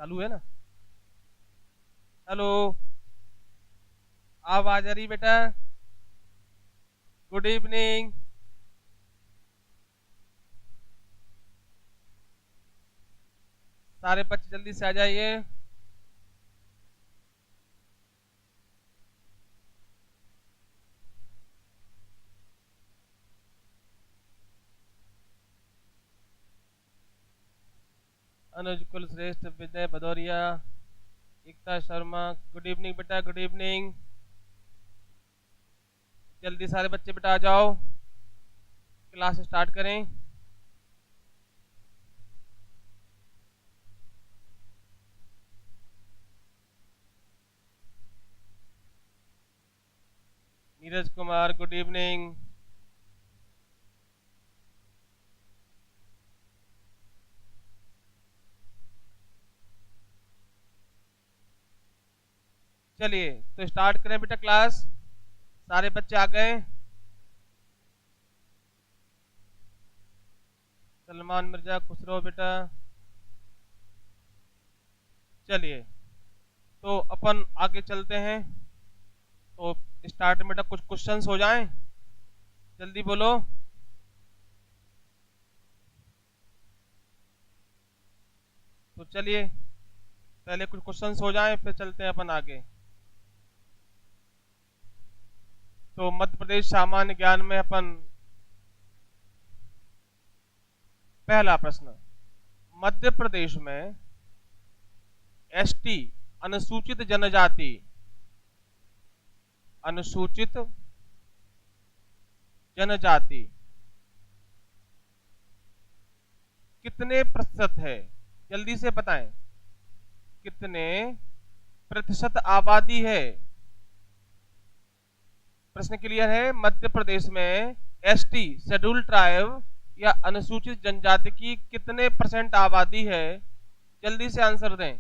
चालू है ना। हेलो, आवाज आ रही बेटा? Good evening. सारे बच्चे जल्दी से आ जाइए। अनुज कुल श्रेष्ठ, विजय भदौरिया, एकता शर्मा, गुड इवनिंग बेटा, गुड इवनिंग। जल्दी सारे बच्चे बेटा आ जाओ, क्लास स्टार्ट करें। Neeraj Kumar, good evening. चलिए तो स्टार्ट करें बेटा क्लास। सारे बच्चे आ गए? सलमान मिर्जा, खुश रहो बेटा। चलिए तो अपन आगे चलते हैं। तो स्टार्ट में बेटा कुछ क्वेश्चंस हो जाएं, जल्दी बोलो। तो चलिए पहले कुछ क्वेश्चंस हो जाएं, फिर चलते हैं अपन आगे। तो मध्य प्रदेश सामान्य ज्ञान में अपन पहला प्रश्न, मध्य प्रदेश में एसटी अनुसूचित जनजाति, अनुसूचित जनजाति कितने प्रतिशत है? जल्दी से बताएं, कितने प्रतिशत आबादी है? प्रश्न क्लियर है? मध्य प्रदेश में एसटी शेड्यूल ट्राइब या अनुसूचित जनजाति की कितने परसेंट आबादी है? जल्दी से आंसर दें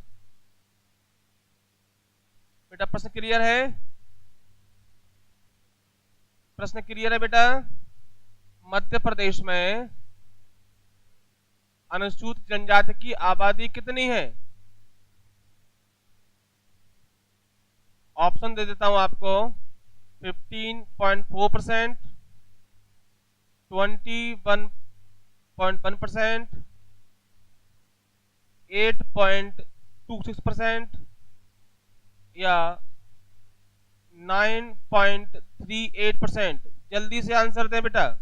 बेटा। प्रश्न क्लियर है? प्रश्न क्लियर है बेटा? मध्य प्रदेश में अनुसूचित जनजाति की आबादी कितनी है? ऑप्शन दे देता हूं आपको। 15.4%, 21.1%, 8.26% या 9.38%। जल्दी से आंसर दें बेटा।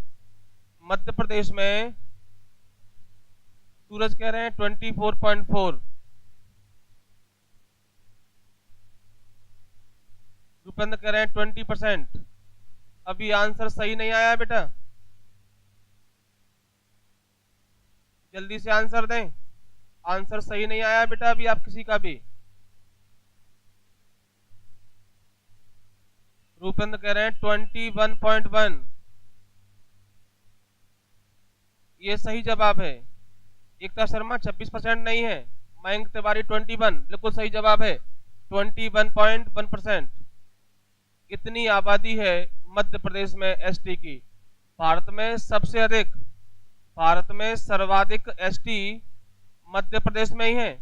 मध्य प्रदेश में सूरज कह रहे हैं 24.4, रुपेंद्र कह रहे हैं 20%। अभी आंसर सही नहीं आया बेटा, जल्दी से आंसर दें। आंसर सही नहीं आया बेटा अभी आप किसी का भी। रुपेंद्र कह रहे हैं 21.1, ये सही जवाब है। एकता शर्मा 26% नहीं है। मयंक तिवारी 21, बिल्कुल सही जवाब है, 21.1%। इतनी आबादी है मध्य प्रदेश में एसटी की। भारत में सबसे अधिक, भारत में सर्वाधिक एसटी मध्य प्रदेश में ही है।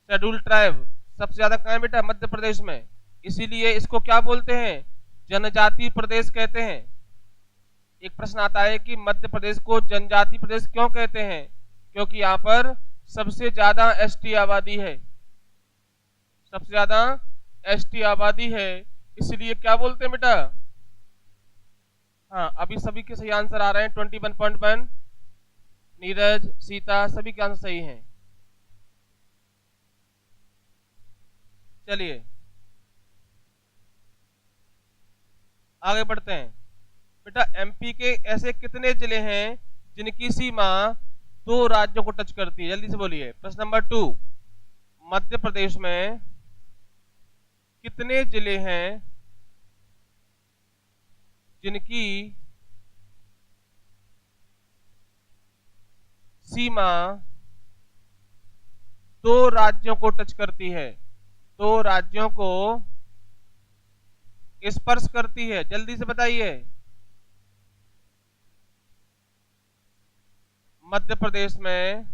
शेड्यूल ट्राइब सबसे ज्यादा कहाँ है बेटा? मध्य प्रदेश में। इसीलिए इसको क्या बोलते हैं? जनजातीय प्रदेश कहते हैं। एक प्रश्न आता है कि मध्य प्रदेश को जनजातीय प्रदेश क्यों कहते हैं? क्योंकि यहाँ पर सबसे ज्यादा एसटी आबादी है, सबसे ज्यादा एसटी आबादी है, इसलिए क्या बोलते हैं बेटा? हाँ, अभी सभी के सही आंसर आ रहे हैं। 21.1, नीरज, सीता, सभी के आंसर सही हैं। चलिए आगे बढ़ते हैं बेटा। एमपी के ऐसे कितने जिले हैं जिनकी सीमा दो राज्यों को टच करती है? जल्दी से बोलिए। प्रश्न नंबर 2, मध्य प्रदेश में कितने जिले हैं जिनकी सीमा दो राज्यों को टच करती है, दो राज्यों को स्पर्श करती है? जल्दी से बताइए। मध्य प्रदेश में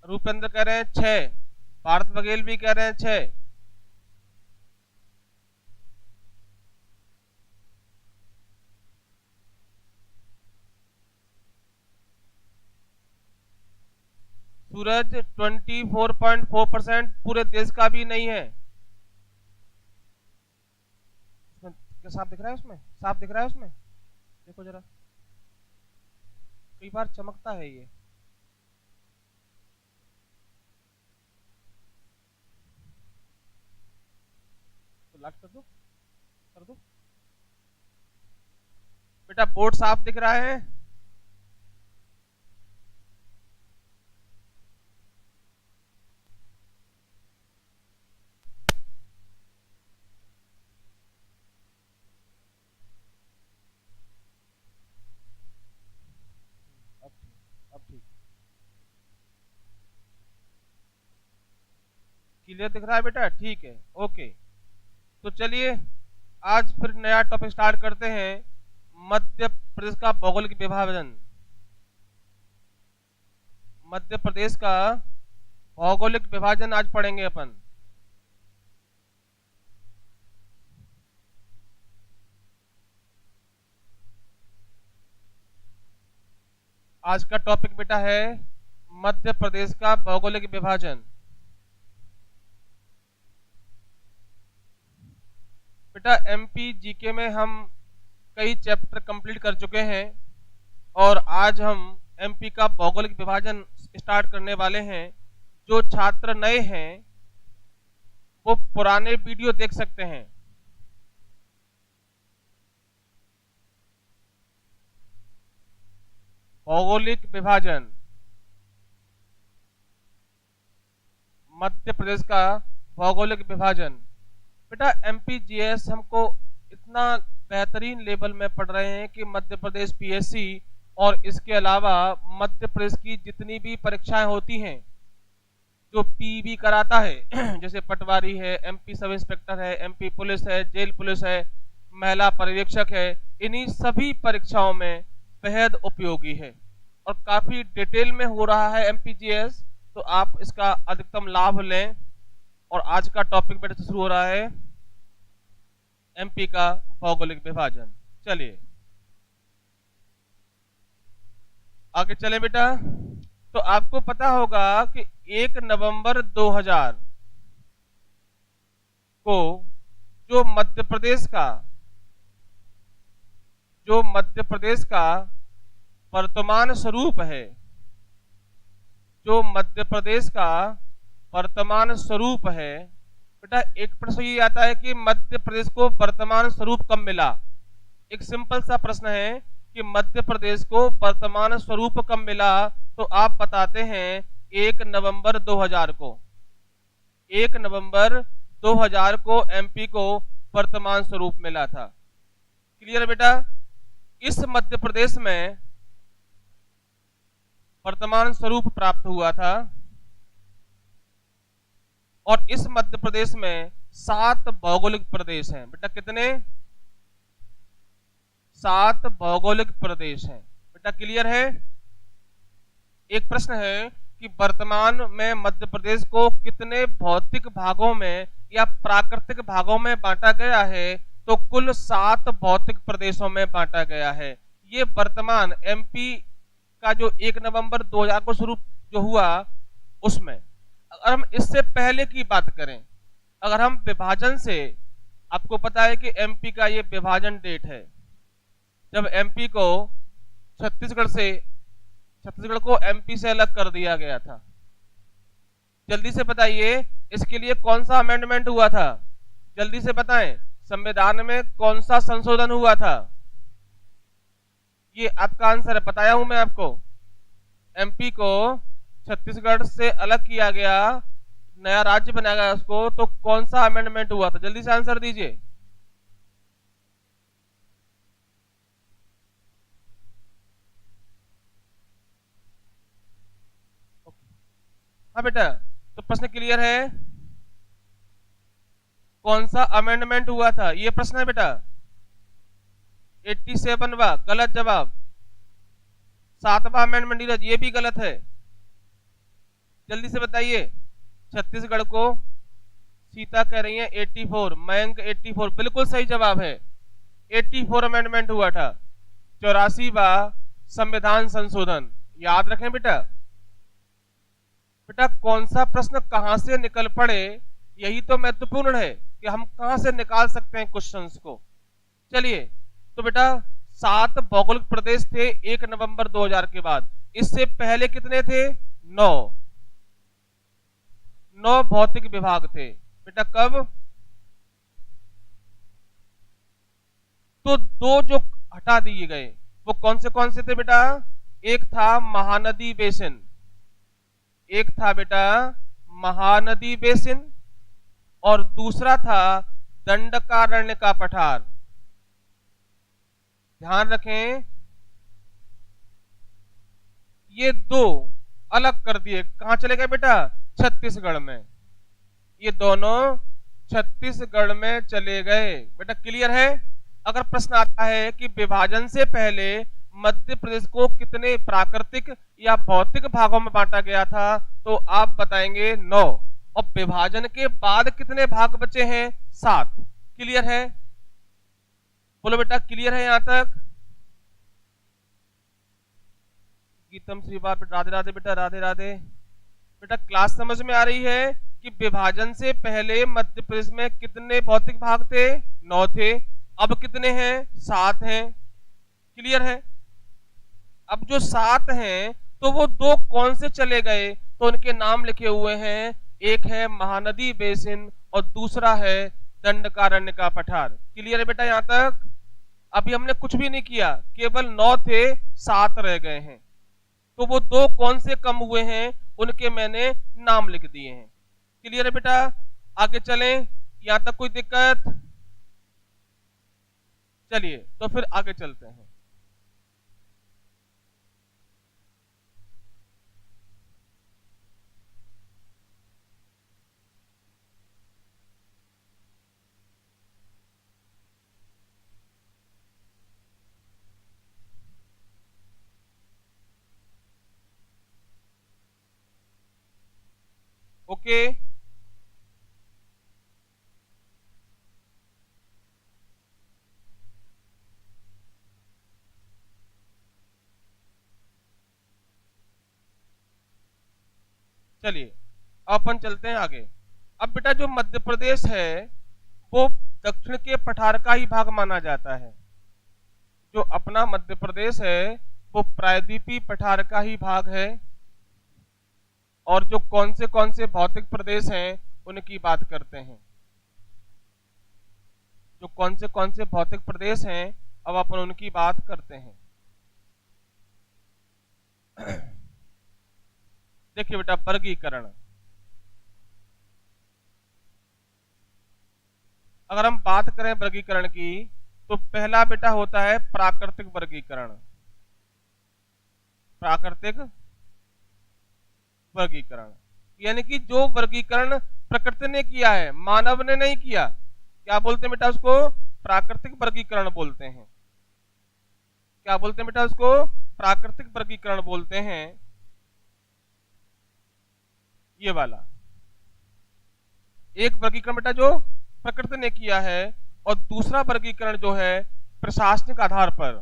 रूपेंद्र कह रहे हैं 6, पार्थ बघेल भी कह रहे हैं 6। सूरज 24.4% पूरे देश का भी नहीं है। क्या साफ दिख रहा है उसमें? साफ दिख रहा है उसमें, देखो जरा, कई बार चमकता है ये। तो लाइट कर दो, कर दो बेटा, बोर्ड साफ दिख रहा है? अब ठीक, अब ठीक क्लियर दिख रहा है बेटा? ठीक है, ओके। तो चलिए आज फिर नया टॉपिक स्टार्ट करते हैं, मध्य प्रदेश का भौगोलिक विभाजन। मध्य प्रदेश का भौगोलिक विभाजन आज पढ़ेंगे अपन। आज का टॉपिक बेटा है मध्य प्रदेश का भौगोलिक विभाजन। बेटा एमपी जीके में हम कई चैप्टर कंप्लीट कर चुके हैं और आज हम एमपी का भौगोलिक विभाजन स्टार्ट करने वाले हैं। जो छात्र नए हैं वो पुराने वीडियो देख सकते हैं। भौगोलिक विभाजन, मध्य प्रदेश का भौगोलिक विभाजन। बेटा एमपीजीएस हमको इतना बेहतरीन लेवल में पढ़ रहे हैं कि मध्य प्रदेश पीएससी और इसके अलावा मध्य प्रदेश की जितनी भी परीक्षाएं होती हैं, जो पीबी कराता है जैसे पटवारी है, एमपी सब इंस्पेक्टर है, एमपी पुलिस है, जेल पुलिस है, महिला पर्यवेक्षक है, इन्हीं सभी परीक्षाओं में बेहद उपयोगी है और काफी डिटेल में हो रहा है एमपीजीएस। तो आप इसका अधिकतम लाभ लें। और आज का टॉपिक बेटा से शुरू हो रहा है एमपी का भौगोलिक विभाजन। चलिए आगे चले बेटा। तो आपको पता होगा कि 1 नवंबर 2000 को जो मध्य प्रदेश का वर्तमान स्वरूप है, जो मध्य प्रदेश का वर्तमान स्वरूप है, बेटा एक प्रश्न ये आता है कि मध्य प्रदेश को वर्तमान स्वरूप कब मिला। एक सिंपल सा प्रश्न है कि मध्य प्रदेश को वर्तमान स्वरूप कब मिला, तो आप बताते हैं 1 नवंबर 2000 को। 1 नवंबर 2000 को एमपी को वर्तमान स्वरूप मिला था। क्लियर बेटा? इस मध्य प्रदेश में वर्तमान स्वरूप प्राप्त हुआ था और इस मध्य प्रदेश में 7 भौगोलिक प्रदेश हैं। बेटा कितने? 7 भौगोलिक प्रदेश हैं। बेटा क्लियर है? एक प्रश्न है कि वर्तमान में मध्य प्रदेश को कितने भौतिक भागों में या प्राकृतिक भागों में बांटा गया है, तो कुल 7 भौतिक प्रदेशों में बांटा गया है। ये वर्तमान एमपी का जो 1 नवंबर 2000 को शुरू जो हुआ उसमें। अगर हम इससे पहले की बात करें, अगर हम विभाजन से, आपको पता है कि एमपी का ये विभाजन डेट है जब एमपी को छत्तीसगढ़ को एमपी से अलग कर दिया गया था। जल्दी से बताइए इसके लिए कौन सा अमेंडमेंट हुआ था? जल्दी से बताएं, संविधान में कौन सा संशोधन हुआ था? ये आपका आंसर है, बताया हूं मैं आपको। एमपी को छत्तीसगढ़ से अलग किया गया, नया राज्य बनाया गया उसको, तो कौन सा अमेंडमेंट हुआ था? जल्दी से आंसर दीजिए। हाँ बेटा, तो प्रश्न क्लियर है? कौन सा अमेंडमेंट हुआ था, ये प्रश्न है बेटा। 87वां गलत जवाब। 7वां अमेंडमेंट ये भी गलत है। जल्दी से बताइए। छत्तीसगढ़ को सीता कह रही है 84, मयंक 84, बिल्कुल सही जवाब है। 84 अमेंडमेंट हुआ था, 84वां संविधान संशोधन। याद रखें बेटा। बेटा कौन सा प्रश्न कहां से निकल पड़े, यही तो महत्वपूर्ण है कि हम कहां से निकाल सकते हैं क्वेश्चंस को। चलिए, तो बेटा 7 भौगोलिक प्रदेश थे 1 नवंबर 2000 के बाद। इससे पहले कितने थे? 9। 9 भौतिक विभाग थे बेटा। कब? तो 2 जो हटा दिए गए वो कौन से थे बेटा? एक था महानदी बेसिन, एक था बेटा महानदी बेसिन, और दूसरा था दंडकारण्य का पठार। ध्यान रखें, ये 2 अलग कर दिए। कहां चले गए बेटा? छत्तीसगढ़ में। ये दोनों छत्तीसगढ़ में चले गए बेटा। क्लियर है? अगर प्रश्न आता है कि विभाजन से पहले मध्य प्रदेश को कितने प्राकृतिक या भौतिक भागों में बांटा गया था, तो आप बताएंगे 9। और विभाजन के बाद कितने भाग बचे हैं? 7। क्लियर है? बोलो बेटा, क्लियर है यहां तक? गीतम श्री बाप, राधे राधे बेटा, राधे राधे बेटा। क्लास समझ में आ रही है कि विभाजन से पहले मध्य प्रदेश में कितने भौतिक भाग थे? 9 थे। अब कितने हैं? 7 हैं। क्लियर है? अब जो 7 हैं तो वो 2 कौन से चले गए, तो उनके नाम लिखे हुए हैं। एक है महानदी बेसिन और दूसरा है दंडकारण्य का पठार। क्लियर है बेटा यहां तक? अभी हमने कुछ भी नहीं किया, केवल 9 थे, 7 रह गए हैं। तो वो 2 कौन से कम हुए हैं, उनके मैंने नाम लिख दिए हैं। क्लियर है बेटा? आगे चलें, यहां तक कोई दिक्कत? चलिए तो फिर आगे चलते हैं। ओके, चलिए अपन चलते हैं आगे। अब बेटा जो मध्य प्रदेश है वो दक्षिण के पठार का ही भाग माना जाता है। जो अपना मध्य प्रदेश है वो प्रायद्वीपीय पठार का ही भाग है। और जो कौन से भौतिक प्रदेश हैं उनकी बात करते हैं। जो कौन से भौतिक प्रदेश हैं अब अपन उनकी बात करते हैं। देखिए बेटा, वर्गीकरण। अगर हम बात करें वर्गीकरण की तो पहला बेटा होता है प्राकृतिक वर्गीकरण। प्राकृतिक वर्गीकरण यानी कि जो वर्गीकरण प्रकृति ने किया है, मानव ने नहीं किया। क्या बोलते हैं बेटा उसको? प्राकृतिक वर्गीकरण बोलते हैं। क्या बोलते हैं बेटा उसको? प्राकृतिक वर्गीकरण बोलते हैं। ये वाला एक वर्गीकरण बेटा जो प्रकृति ने किया है, और दूसरा वर्गीकरण जो है प्रशासनिक आधार पर।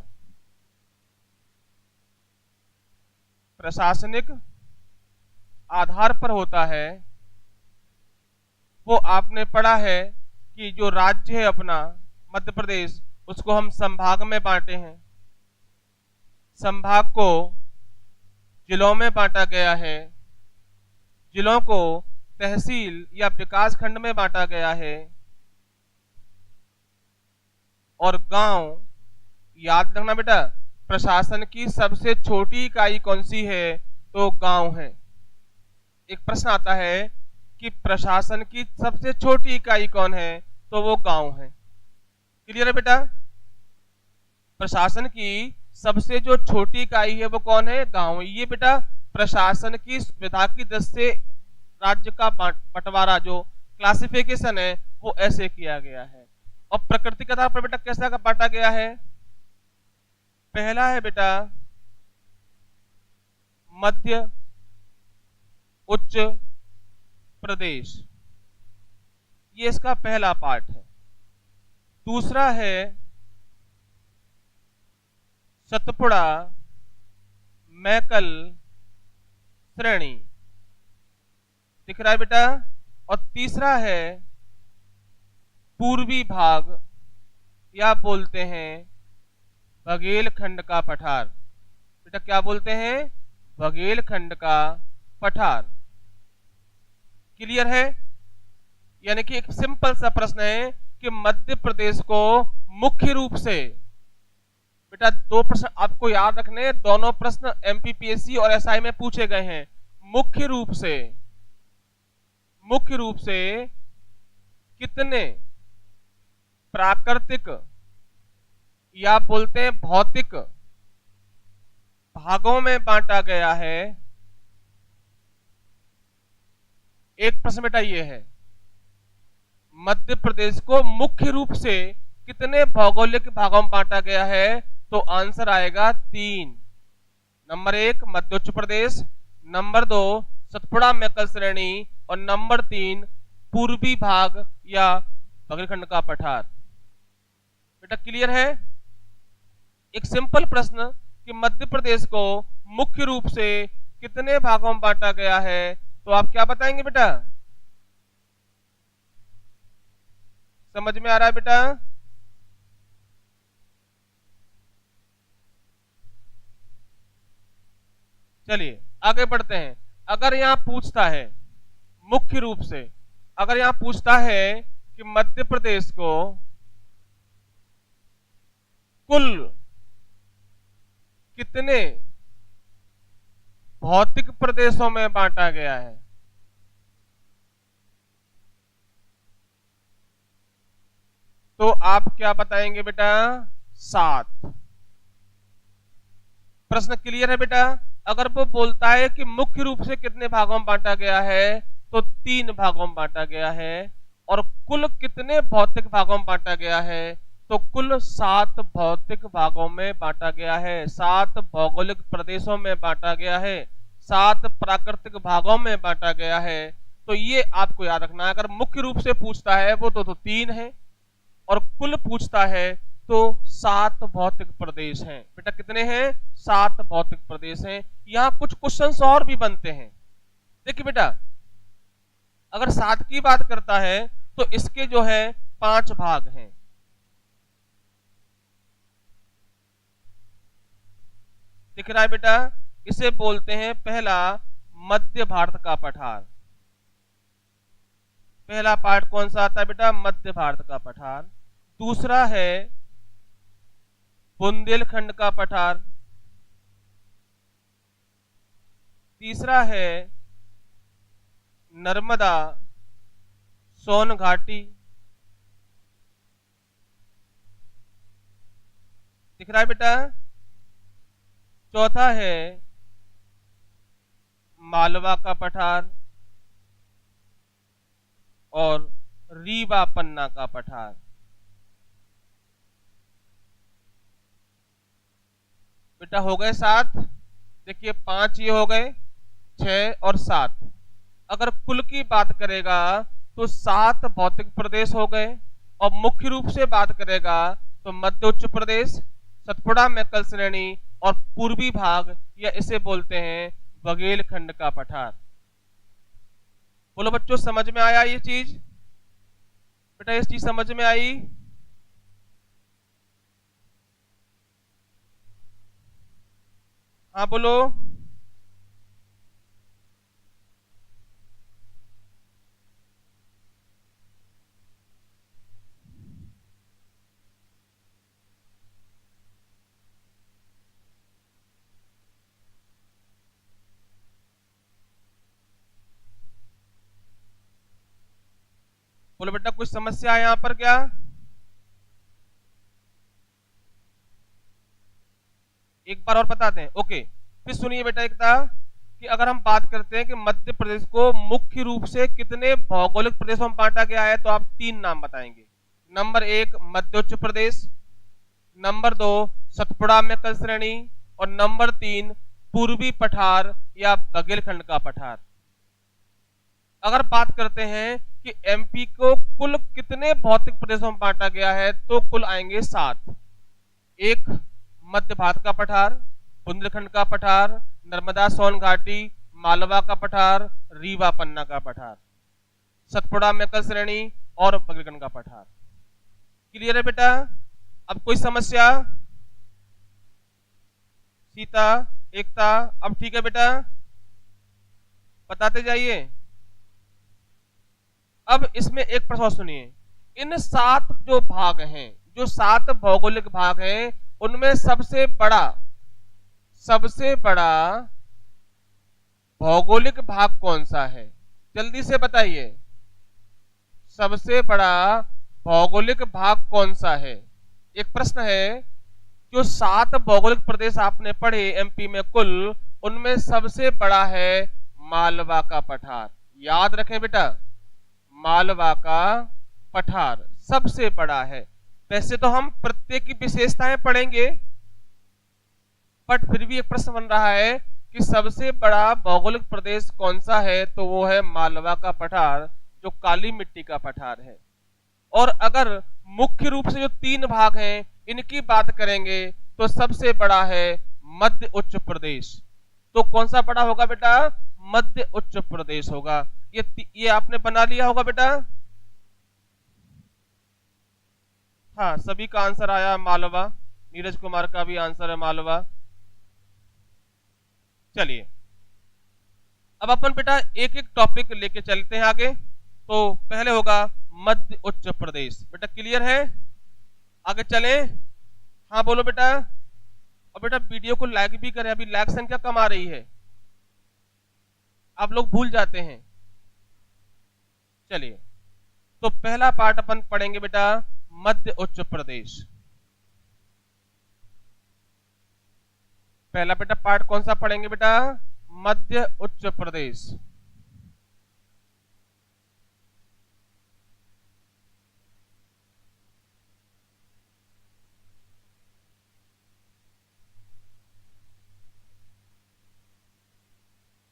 प्रशासनिक आधार पर होता है। वो आपने पढ़ा है कि जो राज्य है अपना मध्य प्रदेश, उसको हम संभाग में बांटे हैं। संभाग को जिलों में बांटा गया है, जिलों को तहसील या विकास खंड में बांटा गया है, और गांव, याद रखना बेटा, प्रशासन की सबसे छोटी इकाई कौन सी है? तो गांव है। एक प्रश्न आता है कि प्रशासन की सबसे छोटी इकाई कौन है? तो वो गांव है। क्लियर है बेटा? प्रशासन की सबसे जो छोटी इकाई है वो कौन है? गांव। ये बेटा प्रशासन की सुविधा की दृष्टि से राज्य का बंटवारा, जो क्लासिफिकेशन है, वो ऐसे किया गया है। और प्रकृति के आधार पर बेटा कैसा बांटा गया है? पहला है बेटा मध्य, उच्च प्रदेश, ये इसका पहला पार्ट है। दूसरा है सतपुड़ा मैकल श्रेणी, दिख रहा है बेटा। और तीसरा है पूर्वी भाग या बोलते हैं बघेलखंड का पठार। बेटा क्या बोलते हैं? बघेलखंड का पठार। क्लियर है? यानी कि एक सिंपल सा प्रश्न है कि मध्य प्रदेश को मुख्य रूप से, बेटा दो प्रश्न आपको याद रखने, दोनों प्रश्न एमपीपीएससी और एसआई में पूछे गए हैं। मुख्य रूप से कितने प्राकृतिक या बोलते हैं भौतिक भागों में बांटा गया है? एक प्रश्न बेटा ये है, मध्य प्रदेश को मुख्य रूप से कितने भौगोलिक भागों में बांटा गया है? तो आंसर आएगा 3। नंबर 1 मध्योच्च प्रदेश, नंबर 2 सतपुड़ा मैकल श्रेणी, और नंबर 3 पूर्वी भाग या बघेलखंड का पठार। बेटा क्लियर है? एक सिंपल प्रश्न कि मध्य प्रदेश को मुख्य रूप से कितने भागों में बांटा गया है, तो आप क्या बताएंगे बेटा? समझ में आ रहा है बेटा? चलिए आगे बढ़ते हैं। अगर यहां पूछता है मुख्य रूप से, अगर यहां पूछता है कि मध्य प्रदेश को कुल कितने भौतिक प्रदेशों में बांटा गया है, तो आप क्या बताएंगे बेटा? 7। प्रश्न क्लियर है बेटा? अगर वो बोलता है कि मुख्य रूप से कितने भागों में बांटा गया है, तो 3 भागों में बांटा गया है। और कुल कितने भौतिक भागों में बांटा गया है, तो कुल 7 भौतिक भागों में बांटा गया है, 7 भौगोलिक प्रदेशों में बांटा गया है, 7 प्राकृतिक भागों में बांटा गया है। तो ये आपको याद रखना है। अगर मुख्य रूप से पूछता है वो तो 3 है, और कुल पूछता है तो 7 भौतिक प्रदेश हैं। बेटा कितने हैं? 7 भौतिक प्रदेश हैं। यहां कुछ क्वेश्चंस और भी बनते हैं। देखिए बेटा, अगर 7 की बात करता है तो इसके जो है 5 भाग हैं। दिख रहा है बेटा? इसे बोलते हैं पहला मध्य भारत का पठार। पहला पार्ट कौन सा आता है बेटा? मध्य भारत का पठार। दूसरा है बुंदेलखंड का पठार। तीसरा है नर्मदा सोन घाटी। दिख रहा है बेटा? चौथा है मालवा का पठार और रीवा पन्ना का पठार। बेटा हो गए 7। देखिए 5 ये हो गए, 6 और 7। अगर कुल की बात करेगा तो 7 भौतिक प्रदेश हो गए, और मुख्य रूप से बात करेगा तो मध्योच्च प्रदेश, सतपुड़ा मैकल श्रेणी और पूर्वी भाग, या इसे बोलते हैं बघेलखंड का पठार। बोलो बच्चों, समझ में आया ये चीज? बेटा इस चीज समझ में आई? हाँ बोलो। बोलो बेटा कुछ समस्या है यहां पर क्या? एक बार और बता दें। ओके, फिर सुनिए बेटा एक था कि अगर हम बात करते हैं कि मध्य प्रदेश को मुख्य रूप से कितने भौगोलिक प्रदेशों में बांटा गया है, तो आप 3 नाम बताएंगे। नंबर 1 मध्योच्च प्रदेश, नंबर 2 सतपुड़ा मैकल श्रेणी, और नंबर 3 पूर्वी पठार या बघेलखंड का पठार। अगर बात करते हैं कि एमपी को कुल कितने भौतिक प्रदेशों में बांटा गया है, तो कुल आएंगे 7। एक मध्य भारत का पठार, बुंदेलखंड का पठार, नर्मदा सोन घाटी, मालवा का पठार, रीवा पन्ना का पठार, सतपुड़ा मेकल श्रेणी और बगलखंड का पठार। क्लियर है बेटा? अब कोई समस्या? सीता, एकता, अब ठीक है बेटा, बताते जाइए। अब इसमें एक प्रश्न और सुनिए। इन 7 जो भाग हैं, जो 7 भौगोलिक भाग हैं, उनमें सबसे बड़ा भौगोलिक भाग कौन सा है? जल्दी से बताइए, सबसे बड़ा भौगोलिक भाग कौन सा है? एक प्रश्न है। जो 7 भौगोलिक प्रदेश आपने पढ़े एमपी में कुल, उनमें सबसे बड़ा है मालवा का पठार। याद रखें बेटा, मालवा का पठार सबसे बड़ा है। वैसे तो हम प्रत्येक की विशेषताएं पढ़ेंगे, बट फिर भी एक प्रश्न बन रहा है कि सबसे बड़ा भौगोलिक प्रदेश कौन सा है, तो वो है मालवा का पठार, जो काली मिट्टी का पठार है। और अगर मुख्य रूप से जो 3 भाग हैं, इनकी बात करेंगे, तो सबसे बड़ा है मध्य उच्च प्रदेश। तो कौन सा बड़ा होगा बेटा? मध्य उच्च प्रदेश होगा। ये आपने बना लिया होगा बेटा। हाँ, सभी का आंसर आया मालवा। नीरज कुमार का भी आंसर है मालवा। चलिए, अब अपन बेटा एक एक टॉपिक लेके चलते हैं आगे। तो पहले होगा मध्य उच्च प्रदेश। बेटा क्लियर है? आगे चले? हाँ बोलो बेटा। और बेटा वीडियो को लाइक भी करें, अभी लाइक संख्या कम आ रही है, आप लोग भूल जाते हैं। चलिए, तो पहला पार्ट अपन पढ़ेंगे बेटा मध्य उच्च प्रदेश। पहला बेटा पार्ट कौन सा पढ़ेंगे बेटा? मध्य उच्च प्रदेश।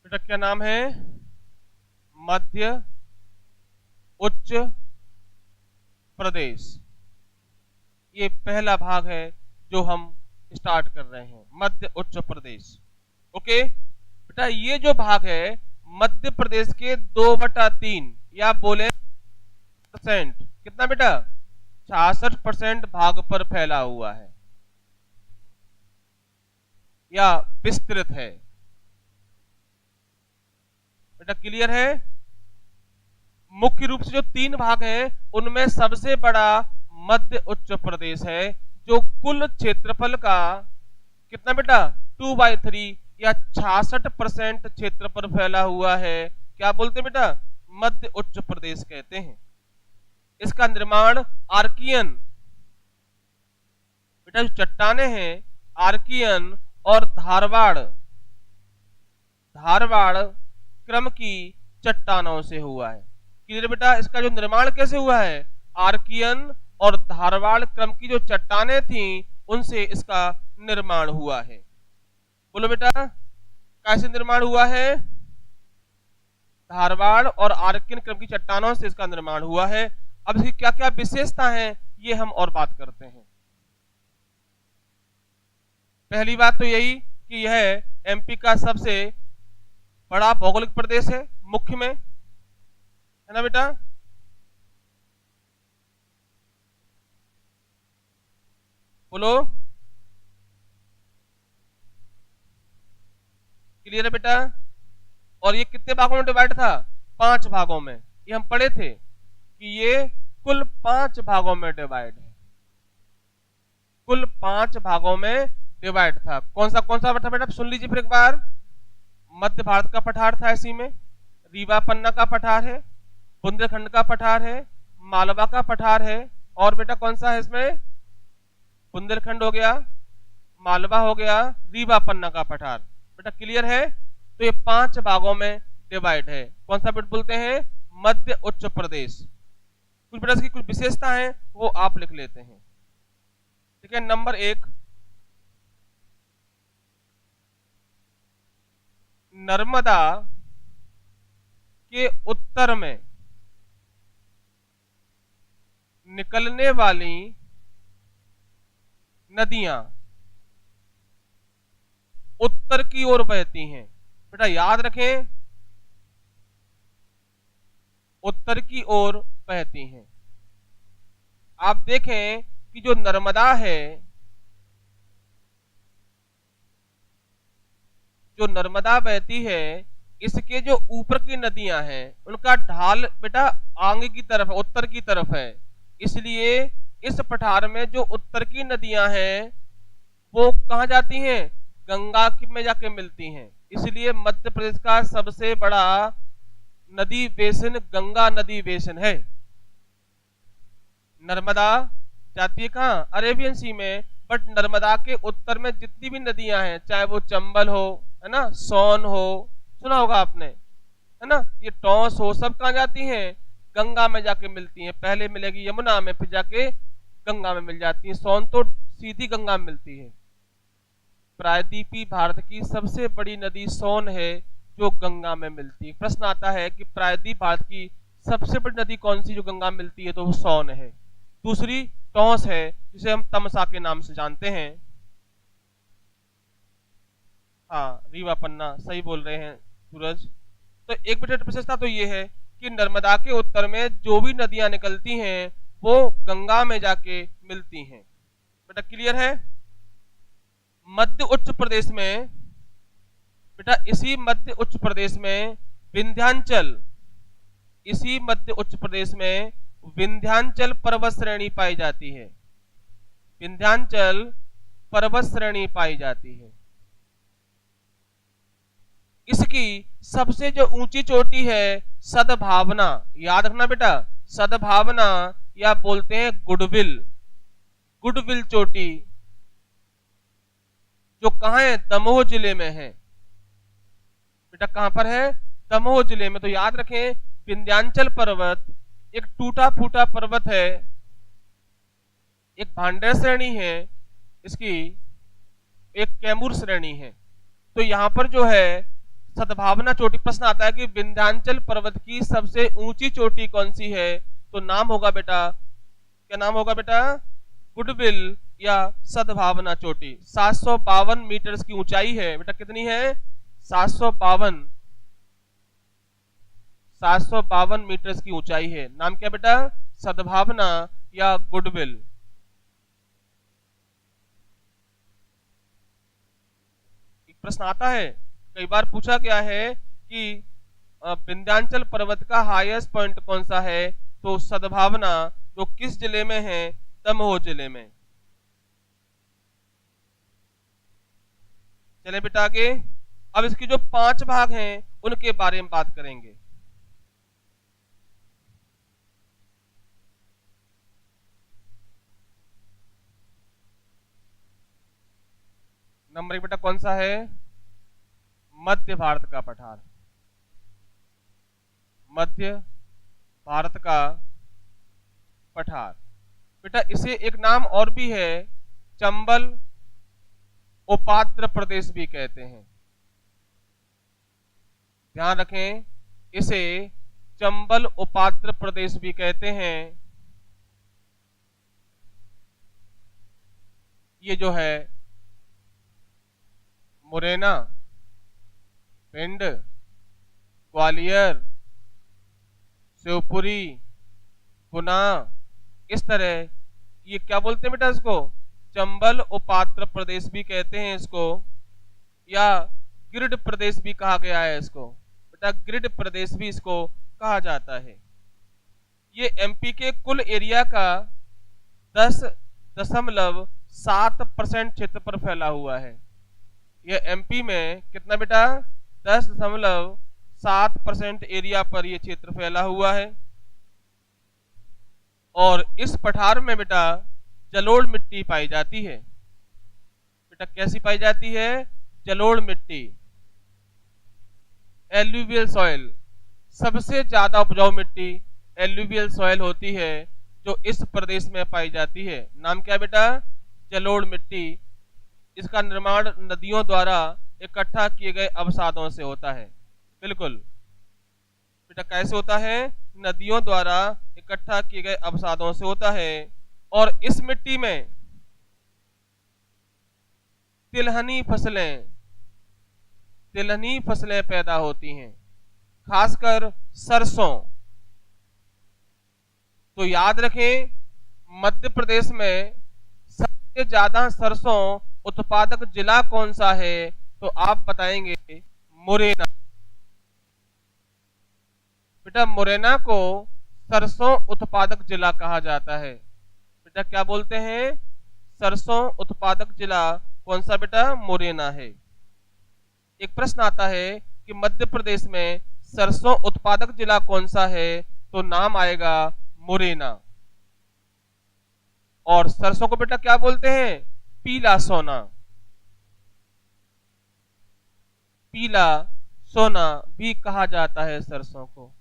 बेटा क्या नाम है? मध्य उच्च प्रदेश। ये पहला भाग है जो हम स्टार्ट कर रहे हैं, मध्य उच्च प्रदेश। ओके बेटा, ये जो भाग है मध्य प्रदेश के 2/3 या बोले परसेंट, कितना बेटा? 66% भाग पर फैला हुआ है या विस्तृत है। बेटा क्लियर है? मुख्य रूप से जो 3 भाग हैं, उनमें सबसे बड़ा मध्य उच्च प्रदेश है, जो कुल क्षेत्रफल का कितना बेटा? 2/3 या 66% क्षेत्र पर फैला हुआ है। क्या बोलते हैं बेटा? मध्य उच्च प्रदेश कहते हैं। इसका निर्माण आर्कियन, बेटा जो चट्टाने हैं आर्कियन और धारवाड़ क्रम की चट्टानों से हुआ है। क्लियर बेटा? इसका जो निर्माण कैसे हुआ है? आर्कियन और धारवाड़ क्रम की जो चट्टानें थी, उनसे इसका निर्माण हुआ है। बोलो बेटा, कैसे निर्माण हुआ है? धारवाड़ और आर्कियन क्रम की चट्टानों से इसका निर्माण हुआ है। अब इसकी क्या क्या विशेषता है, ये हम और बात करते हैं। पहली बात तो यही कि यह एमपी का सबसे बड़ा भौगोलिक प्रदेश है, मुख्य में, है ना बेटा? बोलो, क्लियर है बेटा? और ये कितने भागों में डिवाइड था? 5 भागों में। ये हम पढ़े थे कि ये कुल 5 भागों में डिवाइड है, कुल 5 भागों में डिवाइड था। कौन सा था बेटा? सुन लीजिए फिर एक बार। मध्य भारत का पठार था इसी में, रीवा पन्ना का पठार है, बुंदेलखंड का पठार है, मालवा का पठार है, और बेटा कौन सा है इसमें? बुंदेलखंड हो गया, मालवा हो गया, रीवा पन्ना का पठार। बेटा क्लियर है? तो ये 5 भागों में डिवाइड है। कौन सा बेटा बोलते हैं? मध्य उच्च प्रदेश। कुछ बेटा इसकी कुछ विशेषता है, वो आप लिख लेते हैं। ठीक है, नंबर 1, नर्मदा के उत्तर में निकलने वाली नदियां उत्तर की ओर बहती हैं। बेटा याद रखें, उत्तर की ओर बहती हैं। आप देखें कि जो नर्मदा है, जो नर्मदा बहती है, इसके जो ऊपर की नदियां हैं उनका ढाल बेटा आगे की तरफ है, उत्तर की तरफ है। इसलिए इस पठार में जो उत्तर की नदियां हैं वो कहां जाती हैं? गंगा में जाके मिलती हैं। इसलिए मध्य प्रदेश का सबसे बड़ा नदी बेसिन गंगा नदी बेसिन है। नर्मदा जाती है कहाँ? अरेबियन सी में। बट नर्मदा के उत्तर में जितनी भी नदियां हैं, चाहे वो चंबल हो, है ना, सोन हो, सुना होगा आपने, है ना, ये टॉस हो, सब कहाँ जाती हैं? गंगा में जाके मिलती हैं। पहले मिलेगी यमुना में, फिर जाके गंगा में मिल जाती है। सोन तो सीधी गंगा में मिलती है। प्रायद्वीपीय भारत की सबसे बड़ी नदी सोन है जो गंगा में मिलती है। प्रश्न आता है कि प्रायद्वीप भारत की सबसे बड़ी नदी कौन सी जो गंगा में मिलती है? तो वो सोन है। दूसरी टॉस है, जिसे हम तमसा के नाम से जानते हैं। हाँ, रीवा पन्ना, सही बोल रहे हैं सूरज। तो एक बेटा विशेषता तो ये है कि नर्मदा के उत्तर में जो भी नदियां निकलती हैं वो गंगा में जाके मिलती हैं। बेटा क्लियर है? मध्य उच्च प्रदेश में बेटा, इसी मध्य उच्च प्रदेश में विंध्याचल, इसी मध्य उच्च प्रदेश में विंध्याचल पर्वत श्रेणी पाई जाती है। विंध्याचल पर्वत श्रेणी पाई जाती है। इसकी सबसे जो ऊंची चोटी है सद्भावना, याद रखना बेटा, सद्भावना या बोलते हैं गुडविल, गुडविल चोटी, जो कहां है? दमोह जिले में है। बेटा कहां पर है? दमोह जिले में। तो याद रखें, विंध्याचल पर्वत एक टूटा फूटा पर्वत है, एक भांडेर श्रेणी है, इसकी एक कैमूर श्रेणी है। तो यहां पर जो है सद्भावना चोटी, प्रश्न आता है कि विंध्याचल पर्वत की सबसे ऊंची चोटी कौन सी है? तो नाम होगा बेटा, क्या नाम होगा बेटा? गुडविल या सद्भावना चोटी। 752 मीटर की ऊंचाई है। बेटा कितनी है? 752 मीटर की ऊंचाई है। नाम क्या बेटा? सद्भावना या गुडविल। एक प्रश्न आता है, कई बार पूछा गया है कि विंध्याचल पर्वत का हाईएस्ट पॉइंट कौन सा है? तो सद्भावना, जो किस जिले में है? दमोह जिले में। चले बेटा आगे। अब इसके जो 5 भाग हैं उनके बारे में बात करेंगे। नंबर 1 बेटा कौन सा है? मध्य भारत का पठार, मध्य भारत का पठार। बेटा इसे एक नाम और भी है, चंबल उपाद्र प्रदेश भी कहते हैं। ध्यान रखें, इसे चंबल उपाद्र प्रदेश भी कहते हैं। ये जो है मुरैना, भिंड, ग्वालियर, शिवपुरी, गुना, इस तरह ये क्या बोलते हैं बेटा? इसको चंबल उपात्र प्रदेश भी कहते हैं इसको, या गिरिड प्रदेश भी कहा गया है इसको। बेटा गिरिड प्रदेश भी इसको कहा जाता है। ये एमपी के कुल एरिया का 10.7% क्षेत्र पर फैला हुआ है। ये एमपी में कितना बेटा? 10.7% एरिया पर ये क्षेत्र फैला हुआ है। और इस पठार में बेटा जलोढ़ मिट्टी पाई जाती है। बेटा कैसी पाई जाती है? जलोढ़ मिट्टी, एल्यूवियल सॉइल। सबसे ज्यादा उपजाऊ मिट्टी एल्यूवियल सॉइल होती है जो इस प्रदेश में पाई जाती है। नाम क्या बेटा? जलोढ़ मिट्टी। इसका निर्माण नदियों द्वारा इकट्ठा किए गए अवसादों से होता है। बिल्कुल बेटा कैसे होता है? नदियों द्वारा इकट्ठा किए गए अवसादों से होता है। और इस मिट्टी में तिलहनी फसलें पैदा होती हैं, खासकर सरसों। तो याद रखें, मध्य प्रदेश में सबसे ज्यादा सरसों उत्पादक जिला कौन सा है? तो आप बताएंगे मुरैना। बेटा मुरैना को सरसों उत्पादक जिला कहा जाता है। बेटा क्या बोलते हैं? सरसों उत्पादक जिला कौन सा? बेटा मुरैना है। एक प्रश्न आता है कि मध्य प्रदेश में सरसों उत्पादक जिला कौन सा है? तो नाम आएगा मुरैना। और सरसों को बेटा क्या बोलते हैं? पीला सोना। पीला सोना भी कहा जाता है सरसों को।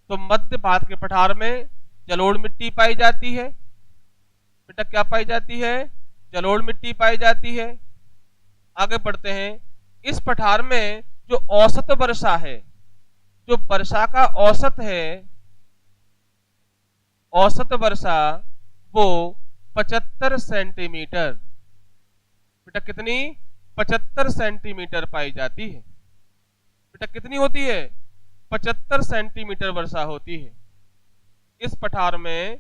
तो मध्य भारत के पठार में जलोढ़ मिट्टी पाई जाती है। बेटा क्या पाई जाती है? जलोढ़ मिट्टी पाई जाती है। आगे बढ़ते हैं। इस पठार में जो औसत वर्षा है, जो वर्षा का औसत है, औसत वर्षा वो 75 सेंटीमीटर। बेटा कितनी? 75 सेंटीमीटर पाई जाती है। बेटा कितनी होती है? 75 सेंटीमीटर वर्षा होती है इस पठार में।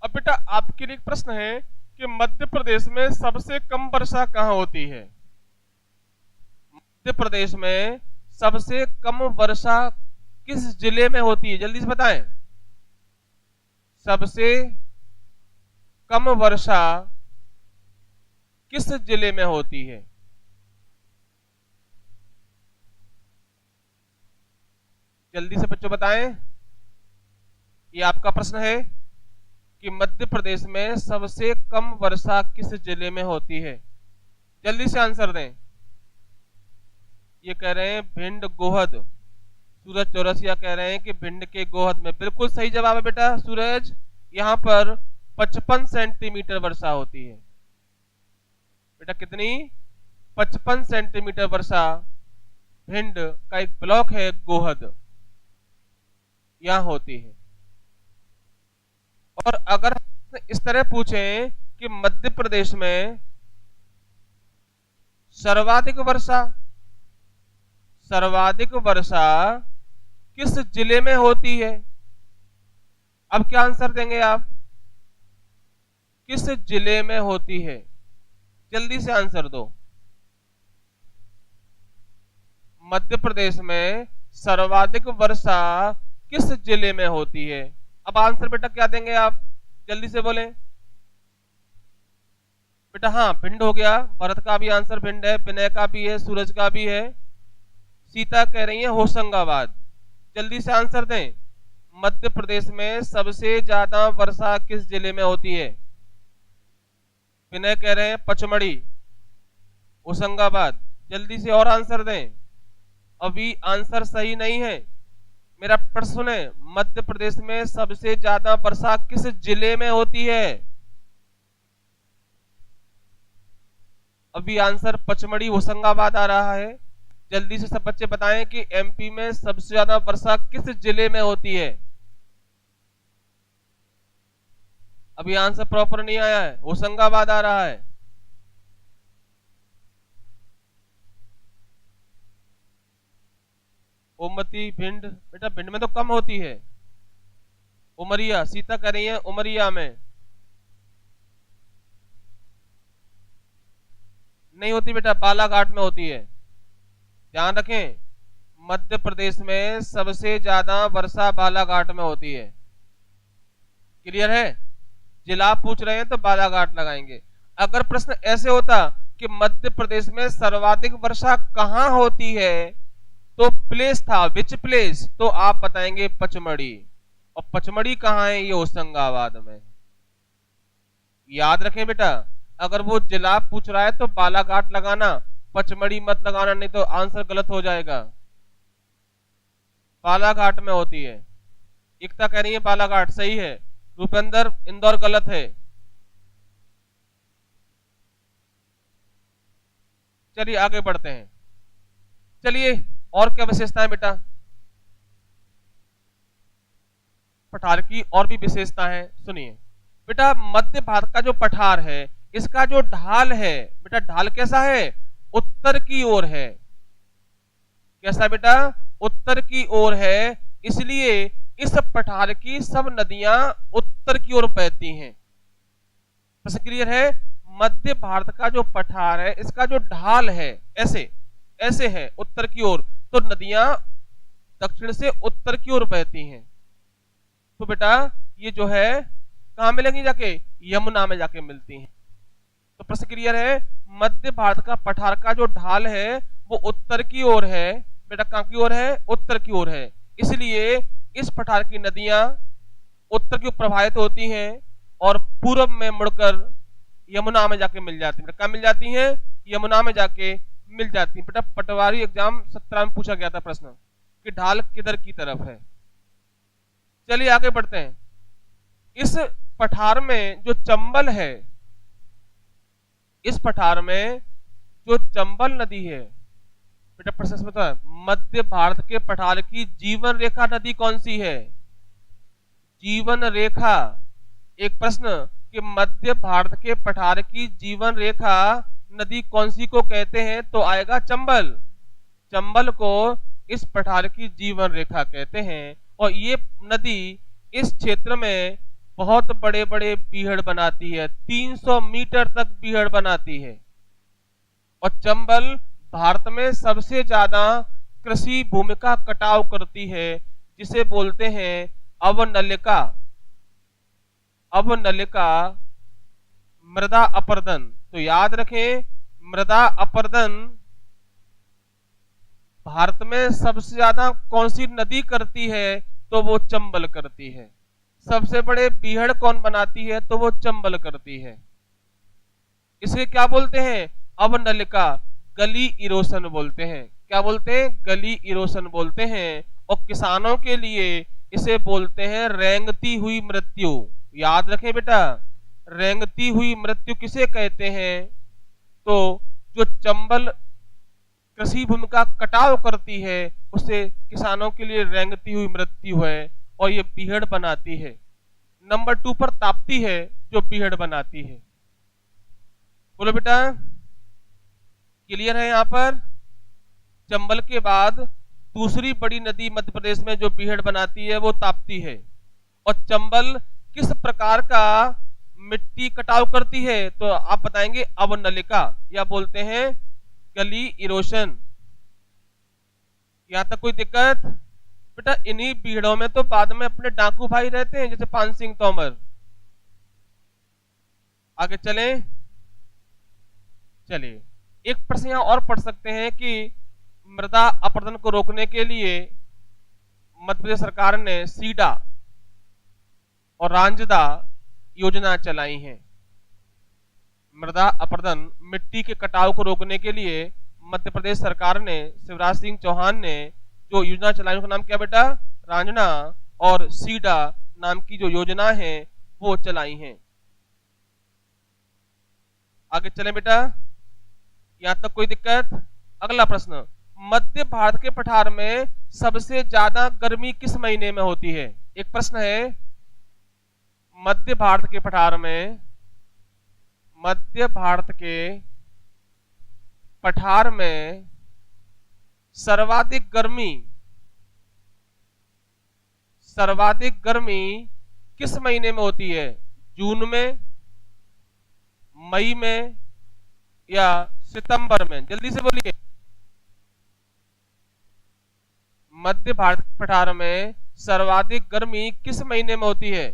अब बेटा आपके लिए एक प्रश्न है कि मध्य प्रदेश में सबसे कम वर्षा कहां होती है? मध्य प्रदेश में सबसे कम वर्षा किस जिले में होती है? जल्दी से बताएं। सबसे कम वर्षा किस जिले में होती है? जल्दी से बच्चों बताएं। ये आपका प्रश्न है कि मध्य प्रदेश में सबसे कम वर्षा किस जिले में होती है? जल्दी से आंसर दें। ये कह रहे हैं भिंड गोहद। सूरज चौरसिया कह रहे हैं कि भिंड के गोहद में। बिल्कुल सही जवाब है बेटा सूरज। यहां पर 55 सेंटीमीटर वर्षा होती है। बेटा कितनी? 55 सेंटीमीटर वर्षा भिंड का एक ब्लॉक है गोहद, यहां होती है। और अगर इस तरह पूछें कि मध्य प्रदेश में सर्वाधिक वर्षा किस जिले में होती है? अब क्या आंसर देंगे आप? किस जिले में होती है? जल्दी से आंसर दो। मध्य प्रदेश में सर्वाधिक वर्षा किस जिले में होती है? अब आंसर बेटा क्या देंगे आप? जल्दी से बोलें। बेटा हाँ, भिंड हो गया। भरत का भी आंसर भिंड है, विनय का भी है, सूरज का भी है। सीता कह रही है होशंगाबाद। जल्दी से आंसर दें। मध्य प्रदेश में सबसे ज्यादा वर्षा किस जिले में होती है? विनय कह रहे हैं पचमढ़ी, होशंगाबाद। जल्दी से और आंसर दें। अभी आंसर सही नहीं है। मेरा प्रश्न सुने, मध्य प्रदेश में सबसे ज्यादा वर्षा किस जिले में होती है? अभी आंसर पचमढ़ी होशंगाबाद आ रहा है। जल्दी से सब बच्चे बताएं कि एमपी में सबसे ज्यादा वर्षा किस जिले में होती है? अभी आंसर प्रॉपर नहीं आया है, होशंगाबाद आ रहा है। ओमती भिंड, बेटा भिंड में तो कम होती है। उमरिया, सीता कह रही है उमरिया में नहीं होती बेटा, बालाघाट में होती है। ध्यान रखें, मध्य प्रदेश में सबसे ज्यादा वर्षा बालाघाट में होती है। क्लियर है? जिला पूछ रहे हैं तो बालाघाट लगाएंगे। अगर प्रश्न ऐसे होता कि मध्य प्रदेश में सर्वाधिक वर्षा कहां होती है, तो प्लेस था, विच प्लेस, तो आप बताएंगे पचमढ़ी। और पचमढ़ी कहां है? ये होशंगाबाद में। याद रखें बेटा, अगर वो जिला पूछ रहा है तो बालाघाट लगाना, पचमढ़ी मत लगाना, नहीं तो आंसर गलत हो जाएगा। बालाघाट में होती है। एकता कह रही है बालाघाट सही है। रूपेंद्र इंदौर गलत है। चलिए आगे बढ़ते हैं। चलिए और क्या विशेषता है बेटा? पठार की और भी विशेषता है, सुनिए बेटा। मध्य भारत का जो पठार है, इसका जो ढाल है बेटा, ढाल कैसा है? उत्तर की ओर है। कैसा बेटा? उत्तर की ओर है। इसलिए इस पठार की सब नदियां उत्तर की ओर बहती हैं। प्रश्न क्लियर है? मध्य भारत का जो पठार है, इसका जो ढाल है ऐसे ऐसे है उत्तर की ओर, तो नदियां दक्षिण से उत्तर की ओर बहती हैं। तो बेटा ये जो है कहां मिलेंगी? जाके यमुना में जाके मिलती हैं। तो प्रश्न क्लियर है? मध्य भारत का पठार का जो ढाल है वो उत्तर की ओर है। बेटा कहां की ओर है? उत्तर की ओर है। इसलिए इस पठार की नदियां उत्तर की ओर प्रवाहित होती हैं और पूर्व में मुड़कर यमुना में जाके मिल जाती है। कहां मिल जाती हैं? यमुना में जाके मिल जाती है। बेटा पटवारी एग्जाम 17 में पूछा गया था प्रश्न कि ढाल किधर की तरफ है। चलिए आगे बढ़ते हैं। इस पठार में जो चंबल है, इस पठार में जो चंबल नदी है बेटा, प्रश्न पता है मध्य भारत के पठार की जीवन रेखा नदी कौन सी है? जीवन रेखा। एक प्रश्न कि मध्य भारत के पठार की जीवन रेखा नदी कौन सी को कहते हैं, तो आएगा चंबल। चंबल को इस पठार की जीवन रेखा कहते हैं। और ये नदी इस क्षेत्र में बहुत बड़े बड़े बीहड़ बनाती है, 300 मीटर तक बीहड़ बनाती है। और चंबल भारत में सबसे ज्यादा कृषि भूमि का कटाव करती है, जिसे बोलते हैं अवनलिका। अवनलिका मृदा अपरदन। तो याद रखें, मृदा अपरदन भारत में सबसे ज्यादा कौन सी नदी करती है, तो वो चंबल करती है। सबसे बड़े बीहड़ कौन बनाती है, तो वो चंबल करती है। इसे क्या बोलते हैं? अवनलिका, गली इरोशन बोलते हैं। क्या बोलते हैं? गली इरोशन बोलते हैं। और किसानों के लिए इसे बोलते हैं रेंगती हुई मृत्यु। याद रखें बेटा, रेंगती हुई मृत्यु किसे कहते हैं? तो जो चंबल कृषि भूमि का कटाव करती है, उसे किसानों के लिए रेंगती हुई मृत्यु है और ये बीहड़ बनाती है। नंबर 2 पर ताप्ती है जो बीहड़ बनाती है। बोलो बेटा, क्लियर है? यहां पर चंबल के बाद दूसरी बड़ी नदी मध्य प्रदेश में जो बीहड़ बनाती है वो ताप्ती है। और चंबल किस प्रकार का मिट्टी कटाव करती है, तो आप बताएंगे अवनलिका, या बोलते हैं गली इरोशन। यहां तक कोई दिक्कत? बेटा इन्हीं बीहड़ों में तो बाद में अपने डाकू भाई रहते हैं, जैसे पान सिंह तोमर। आगे चलें। चलिए एक प्रश्न यहां और पढ़ सकते हैं कि मृदा अपरदन को रोकने के लिए मध्य प्रदेश सरकार ने सीडा और रांझदा योजना चलाई है। मृदा अपरदन, मिट्टी के कटाव को रोकने के लिए मध्य प्रदेश सरकार ने, शिवराज सिंह चौहान ने जो योजना चलाई, उसका नाम क्या बेटा? रांझना और सीडा नाम की जो योजना है वो चलाई है। आगे चलें बेटा, यहां तक कोई दिक्कत? अगला प्रश्न, मध्य भारत के पठार में सबसे ज्यादा गर्मी किस महीने में होती है? एक प्रश्न है, मध्य भारत के पठार में, मध्य भारत के पठार में सर्वाधिक गर्मी किस महीने में होती है? जून में, मई में, या सितंबर में? जल्दी से बोलिए। मध्य भारत के पठार में सर्वाधिक गर्मी किस महीने में होती है?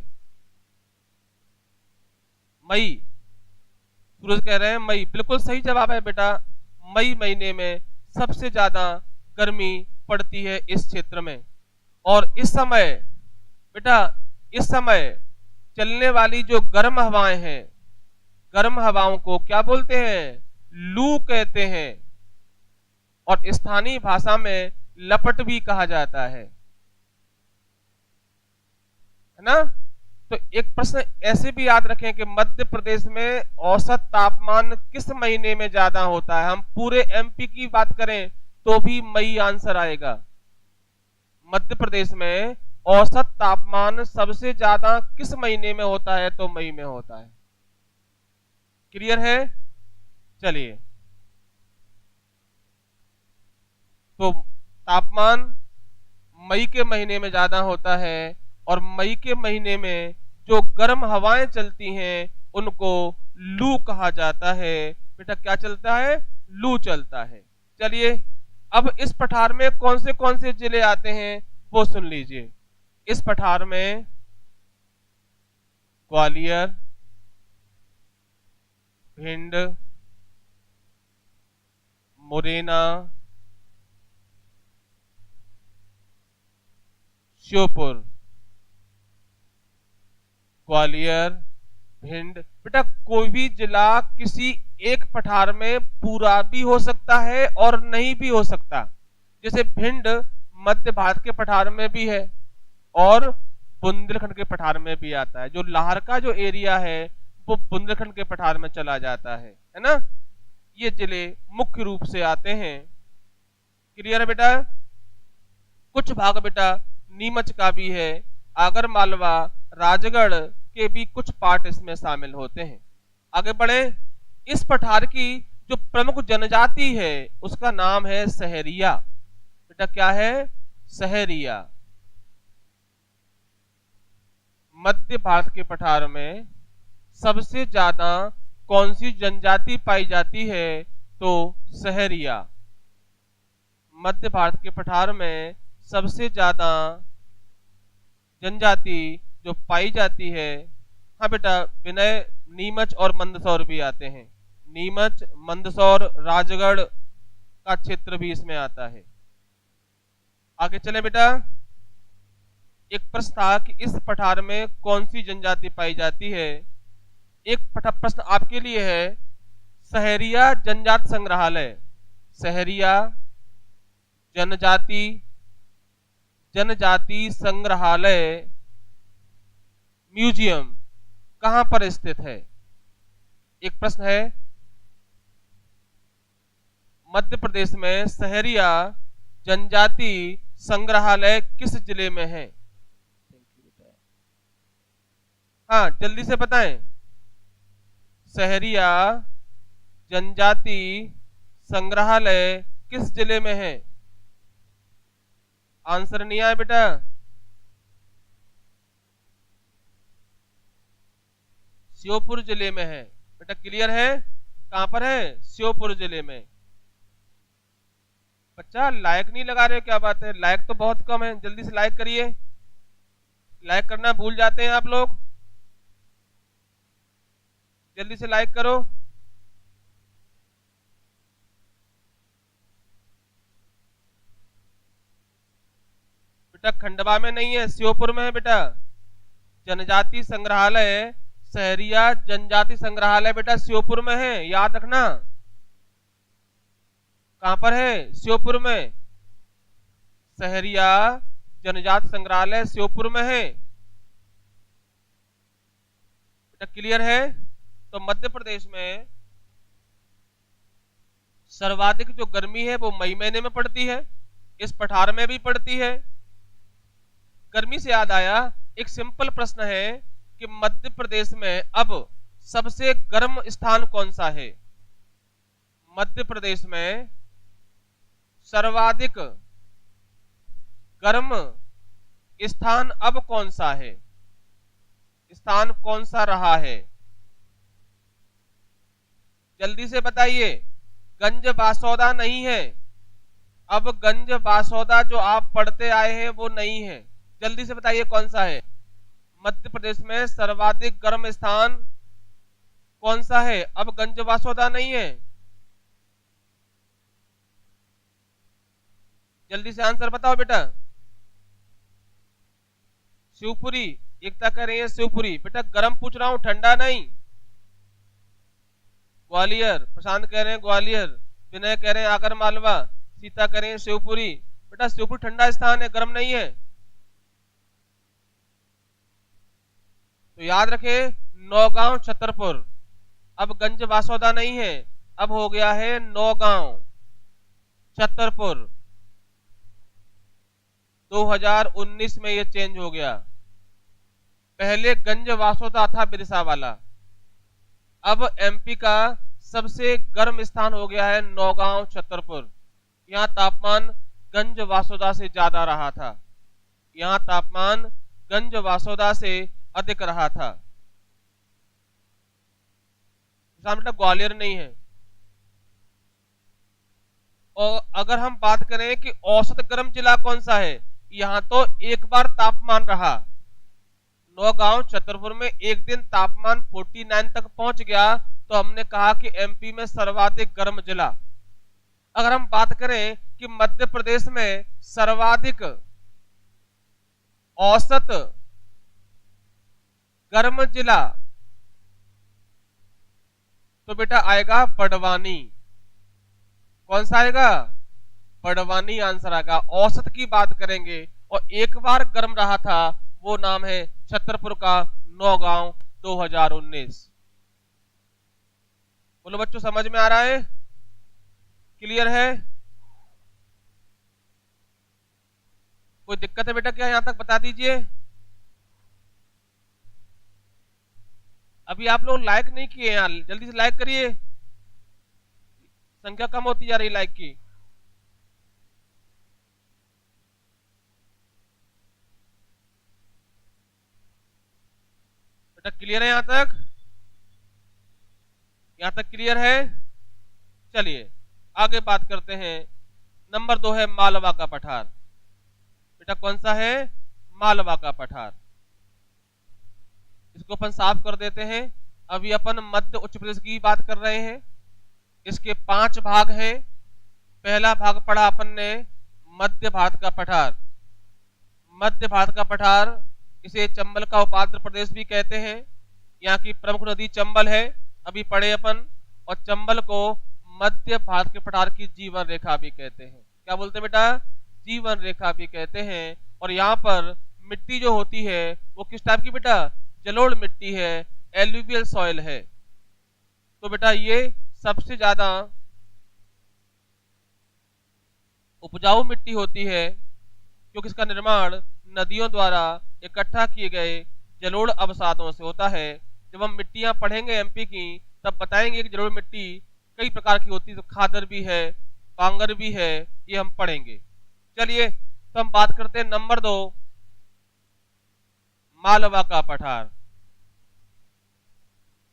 मई। सूरज कह रहे हैं मई। बिल्कुल सही जवाब है बेटा, मई महीने में सबसे ज्यादा गर्मी पड़ती है इस क्षेत्र में। और इस समय बेटा, इस समय चलने वाली जो गर्म हवाएं हैं, गर्म हवाओं को क्या बोलते हैं? लू कहते हैं। और स्थानीय भाषा में लपट भी कहा जाता है ना? तो एक प्रश्न ऐसे भी याद रखें कि मध्य प्रदेश में औसत तापमान किस महीने में ज्यादा होता है? हम पूरे एमपी की बात करें तो भी मई आंसर आएगा। मध्य प्रदेश में औसत तापमान सबसे ज्यादा किस महीने में होता है? तो मई में होता है। क्लियर है? चलिए, तो तापमान मई के महीने में ज्यादा होता है, और मई के महीने में जो गर्म हवाएं चलती हैं उनको लू कहा जाता है। बेटा क्या चलता है? लू चलता है। चलिए, अब इस पठार में कौन से जिले आते हैं वो सुन लीजिए। इस पठार में ग्वालियर, भिंड, मुरैना, श्योपुर। ग्वालियर, भिंड, बेटा कोई भी जिला किसी एक पठार में पूरा भी हो सकता है और नहीं भी हो सकता। जैसे भिंड मध्य भारत के पठार में भी है और बुंदेलखंड के पठार में भी आता है। जो लाहर का जो एरिया है वो बुंदेलखंड के पठार में चला जाता है ना। ये जिले मुख्य रूप से आते हैं। क्लियर है बेटा? कुछ भाग बेटा नीमच का भी है, आगर मालवा, राजगढ़ के भी कुछ पार्ट इसमें शामिल होते हैं। आगे बढ़े। इस पठार की जो प्रमुख जनजाति है उसका नाम है सहरिया। बेटा क्या है? सहरिया। मध्य भारत के पठार में सबसे ज्यादा कौन सी जनजाति पाई जाती है? तो सहरिया। मध्य भारत के पठार में सबसे ज्यादा जनजाति जो पाई जाती है, हाँ बेटा विनय, नीमच और मंदसौर भी आते हैं। नीमच, मंदसौर, राजगढ़ का क्षेत्र भी इसमें आता है। आगे चले बेटा। एक प्रश्न था कि इस पठार में कौन सी जनजाति पाई जाती है। एक प्रश्न आपके लिए है, सहरिया जनजाति संग्रहालय, सहरिया जनजाति संग्रहालय म्यूजियम कहां पर स्थित है? एक प्रश्न है। मध्य प्रदेश में सहरिया जनजाति संग्रहालय किस जिले में है? हाँ जल्दी से बताएं। सहरिया जनजाति संग्रहालय किस जिले में है? आंसर नहीं आया बेटा। श्योपुर जिले में है। बेटा क्लियर है? कहां पर है? श्योपुर जिले में। बच्चा लाइक नहीं लगा रहे हो, क्या बात है? लाइक तो बहुत कम है, जल्दी से लाइक करिए। लाइक करना भूल जाते हैं आप लोग, जल्दी से लाइक करो। बेटा खंडवा में नहीं है, श्योपुर में है बेटा। जनजाति संग्रहालय, सहरिया जनजाति संग्रहालय बेटा श्योपुर में है, याद रखना। कहां पर है? श्योपुर में। सहरिया जनजाति संग्रहालय श्योपुर में है। बेटा क्लियर है? तो मध्य प्रदेश में सर्वाधिक जो गर्मी है वो मई महीने में पड़ती है, इस पठार में भी पड़ती है। गर्मी से याद आया, एक सिंपल प्रश्न है कि मध्य प्रदेश में अब सबसे गर्म स्थान कौन सा है? मध्य प्रदेश में सर्वाधिक गर्म स्थान अब कौन सा है? स्थान कौन सा रहा है? जल्दी से बताइए। गंज बासौदा नहीं है, अब गंज बासौदा जो आप पढ़ते आए हैं वो नहीं है। जल्दी से बताइए कौन सा है? मध्य प्रदेश में सर्वाधिक गर्म स्थान कौन सा है? अब गंज बासौदा नहीं है। जल्दी से आंसर बताओ बेटा। शिवपुरी, एकता कह रही है शिवपुरी। बेटा गर्म पूछ रहा हूं, ठंडा नहीं। ग्वालियर, प्रशांत कह रहे हैं ग्वालियर, विनय कह रहे हैं आगर मालवा, सीता कह रहे हैं शिवपुरी। बेटा शिवपुरी ठंडा स्थान है, गर्म नहीं है। तो याद रखे नौगांव, छतरपुर। अब गंज बासौदा नहीं है, अब हो गया है नौगांव। छतरपुर। 2019 में ये चेंज हो गया। पहले गंज वासोदा था बिरसा वाला, अब एमपी का सबसे गर्म स्थान हो गया है नौगांव छतरपुर। यहाँ तापमान गंज वासोदा से ज्यादा रहा था, यहाँ तापमान गंज वासोदा से अधिक रहा था। मतलब ग्वालियर नहीं है। और अगर हम बात करें कि औसत गर्म जिला कौन सा है, यहाँ तो एक बार तापमान रहा, नौगांव छतरपुर में एक दिन तापमान 49 तक पहुंच गया, तो हमने कहा कि एमपी में सर्वाधिक गर्म जिला। अगर हम बात करें कि मध्य प्रदेश में सर्वाधिक औसत गर्म जिला, तो बेटा आएगा बड़वानी। कौन सा आएगा? बड़वानी आंसर आएगा। औसत की बात करेंगे और एक बार गर्म रहा था, वो नाम है छतरपुर का नौगांव 2019। बोलो बच्चों, समझ में आ रहा है? क्लियर है? कोई दिक्कत है बेटा क्या यहां तक बता दीजिए। अभी आप लोग लाइक नहीं किए यार, जल्दी से लाइक करिए, संख्या कम होती जा रही लाइक की। बेटा क्लियर है यहां तक? यहां तक क्लियर है? चलिए आगे बात करते हैं। नंबर 2 है मालवा का पठार। बेटा कौन सा है? मालवा का पठार। इसको अपन साफ कर देते हैं। अभी अपन मध्य उच्च प्रदेश की बात कर रहे हैं। इसके 5 भाग हैं। पहला भाग पढ़ा अपन ने मध्य भारत का पठार। मध्य भारत का पठार, इसे चंबल का उपांतर प्रदेश भी कहते हैं। यहाँ की प्रमुख नदी चंबल है, अभी पढ़े अपन। और चंबल को मध्य भारत के पठार की जीवन रेखा भी कहते हैं। क्या बोलते हैं बेटा? जीवन रेखा भी कहते हैं। और यहाँ पर मिट्टी जो होती है वो किस टाइप की बेटा? जलोढ़ मिट्टी है, एल्यूवियल सॉइल है। तो बेटा ये सबसे ज्यादा उपजाऊ मिट्टी होती है, क्योंकि इसका निर्माण नदियों द्वारा इकट्ठा किए गए जलोढ़ अवसादों से होता है। जब हम मिट्टियां पढ़ेंगे एमपी की, तब बताएंगे कि जलोढ़ मिट्टी कई प्रकार की होती है। तो खादर भी है, बांगर भी है, ये हम पढ़ेंगे। चलिए तो हम बात करते हैं नंबर 2, मालवा का पठार।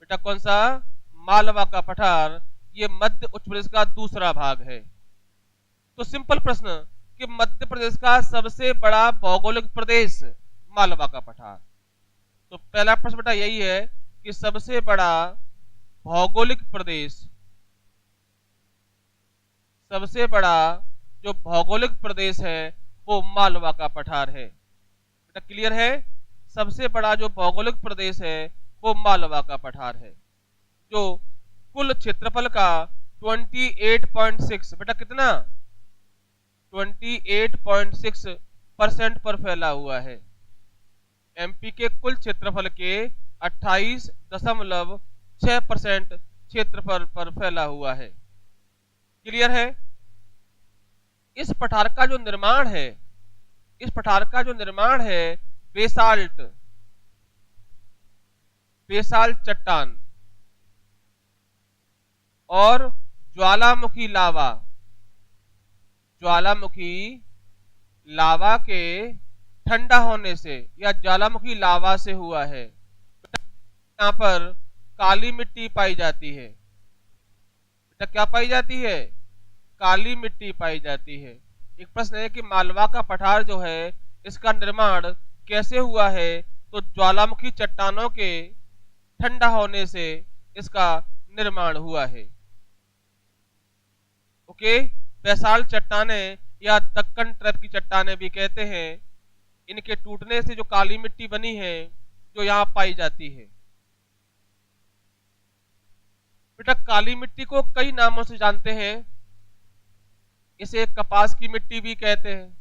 बेटा कौन सा? मालवा का पठार। ये मध्य उच्च प्रदेश का दूसरा भाग है। तो सिंपल प्रश्न कि मध्य प्रदेश का सबसे बड़ा भौगोलिक प्रदेश मालवा का पठार। तो पहला प्रश्न बेटा यही है कि सबसे बड़ा भौगोलिक प्रदेश, सबसे बड़ा जो भौगोलिक प्रदेश है वो मालवा का पठार है। बेटा क्लियर है? सबसे बड़ा जो भौगोलिक प्रदेश है वो मालवा का पठार है, जो कुल क्षेत्रफल का 28.6, बेटा कितना? 28.6% पर फैला हुआ है। एमपी के कुल क्षेत्रफल के 28.6% क्षेत्रफल पर फैला हुआ है। क्लियर है? इस पठार का जो निर्माण है, इस पठार का जो निर्माण है बेसाल्ट, बेसाल्ट चट्टान और ज्वालामुखी लावा, ज्वालामुखी लावा के ठंडा होने से या ज्वालामुखी लावा से हुआ है। यहाँ पर काली मिट्टी पाई जाती है। बेटा क्या पाई जाती है? काली मिट्टी पाई जाती है। एक प्रश्न है कि मालवा का पठार जो है इसका निर्माण कैसे हुआ है? तो ज्वालामुखी चट्टानों के ठंडा होने से इसका निर्माण हुआ है। ओके, बेसाल्ट चट्टानें या दक्कन ट्रैप की चट्टानें भी कहते हैं। इनके टूटने से जो काली मिट्टी बनी है जो यहाँ पाई जाती है। बेटा काली मिट्टी को कई नामों से जानते हैं। इसे कपास की मिट्टी भी कहते हैं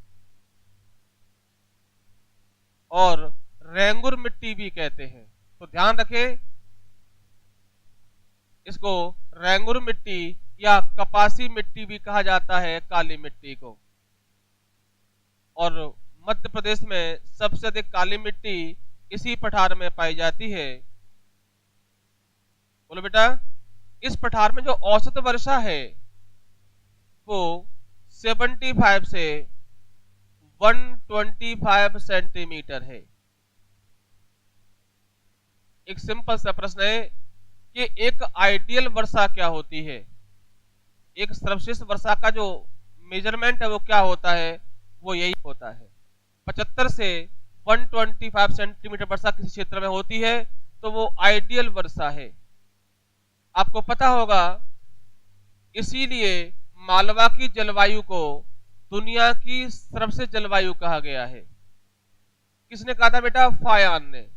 और रेंगुर मिट्टी भी कहते हैं। तो ध्यान रखें, इसको रेंगुर मिट्टी या कपासी मिट्टी भी कहा जाता है काली मिट्टी को। और मध्य प्रदेश में सबसे अधिक काली मिट्टी इसी पठार में पाई जाती है। बोलो बेटा, इस पठार में जो औसत वर्षा है वो 75 से 125 सेंटीमीटर है। एक सिंपल सा प्रश्न है कि एक आइडियल वर्षा क्या होती है। एक सर्वश्रेष्ठ वर्षा का जो मेजरमेंट है वो क्या होता है, वो यही होता है। 75 से 125 सेंटीमीटर वर्षा किसी क्षेत्र में होती है तो वो आइडियल वर्षा है। आपको पता होगा इसीलिए मालवा की जलवायु को दुनिया की सर्वश्रेष्ठ जलवायु कहा गया है। किसने कहा था बेटा? फायान ने।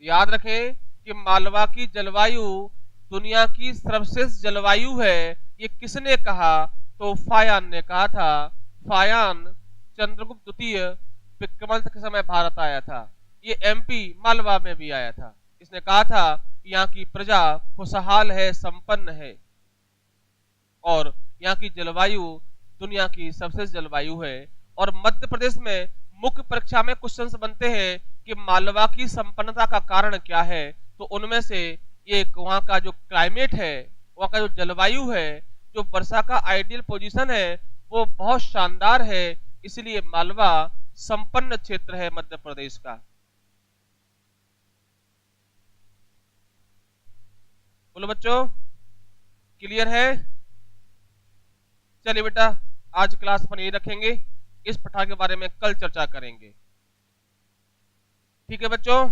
याद रखें कि मालवा की जलवायु दुनिया की सर्वश्रेष्ठ जलवायु है। ये किसने कहा? तो फायान ने कहा था। फायान चंद्रगुप्त द्वितीय विक्रमादित्य के समय भारत आया था। ये एमपी मालवा में भी आया था। इसने कहा था यहाँ की प्रजा खुशहाल है, संपन्न है और यहाँ की जलवायु दुनिया की सबसे जलवायु है। और मध्य प्रदेश में मुख्य परीक्षा में क्वेश्चंस बनते हैं कि मालवा की संपन्नता का कारण क्या है। तो उनमें से एक वहाँ का जो क्लाइमेट है, वहाँ का जो जलवायु है, जो वर्षा का आइडियल पोजीशन है वो बहुत शानदार है। इसलिए मालवा संपन्न क्षेत्र है मध्य प्रदेश का। बोलो बच्चों, क्लियर है? चलिए बेटा, आज क्लास अपन यही रखेंगे। इस पठार के बारे में कल चर्चा करेंगे। ठीक है बच्चों?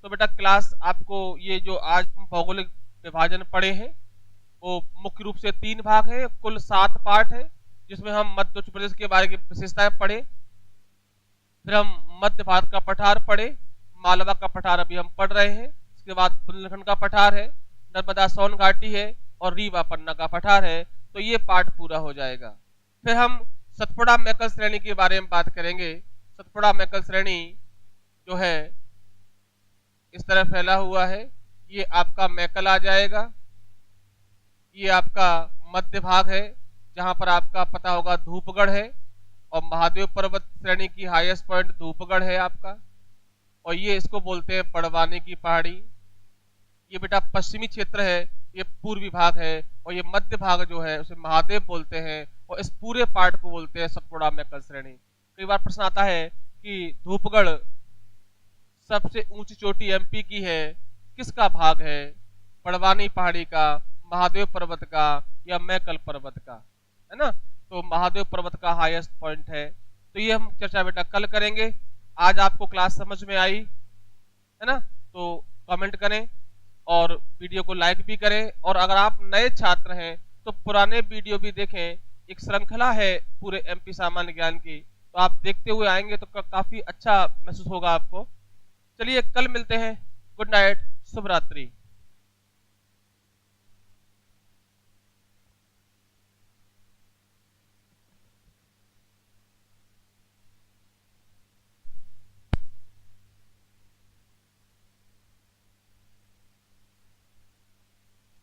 तो बेटा क्लास आपको ये जो आज भौगोलिक विभाजन पढ़े हैं वो मुख्य रूप से 3 भाग है, कुल 7 पार्ट है, जिसमें हम मध्य उत्तर प्रदेश के बारे की विशेषताएं पढ़े, फिर हम मध्य भारत का पठार पढ़े, मालवा का पठार अभी हम पढ़ रहे हैं, इसके बाद बुंदेलखंड का पठार है, नर्मदा सोन घाटी है और रीवा पन्ना का पठार है। तो ये पार्ट पूरा हो जाएगा। फिर हम सतपुड़ा मैकल श्रेणी के बारे में बात करेंगे। सतपुड़ा मैकल श्रेणी जो है इस तरह फैला हुआ है। ये आपका मैकल आ जाएगा। ये आपका मध्य भाग है जहां पर आपका पता होगा धूपगढ़ है और महादेव पर्वत श्रेणी की हाईएस्ट पॉइंट धूपगढ़ है आपका। और ये इसको बोलते हैं बड़वानी की पहाड़ी। ये बेटा पश्चिमी क्षेत्र है, ये पूर्वी भाग है। और ये मध्य भाग जो है उसे महादेव बोलते हैं और इस पूरे पार्ट को बोलते हैं सतपुड़ा मैकल श्रेणी। कई बार प्रश्न आता है कि धूपगढ़ सबसे ऊंची चोटी एमपी की है, किसका भाग है? बड़वानी पहाड़ी का, महादेव पर्वत का या मैकल पर्वत का, है ना? तो महादेव पर्वत का हाईएस्ट पॉइंट है। तो ये हम चर्चा बेटा कल करेंगे। आज आपको क्लास समझ में आई है ना? तो कमेंट करें और वीडियो को लाइक भी करें। और अगर आप नए छात्र हैं तो पुराने वीडियो भी देखें। एक श्रृंखला है पूरे एमपी सामान्य ज्ञान की, तो आप देखते हुए आएंगे तो काफी अच्छा महसूस होगा आपको। चलिए कल मिलते हैं। गुड नाइट, शुभ रात्रि।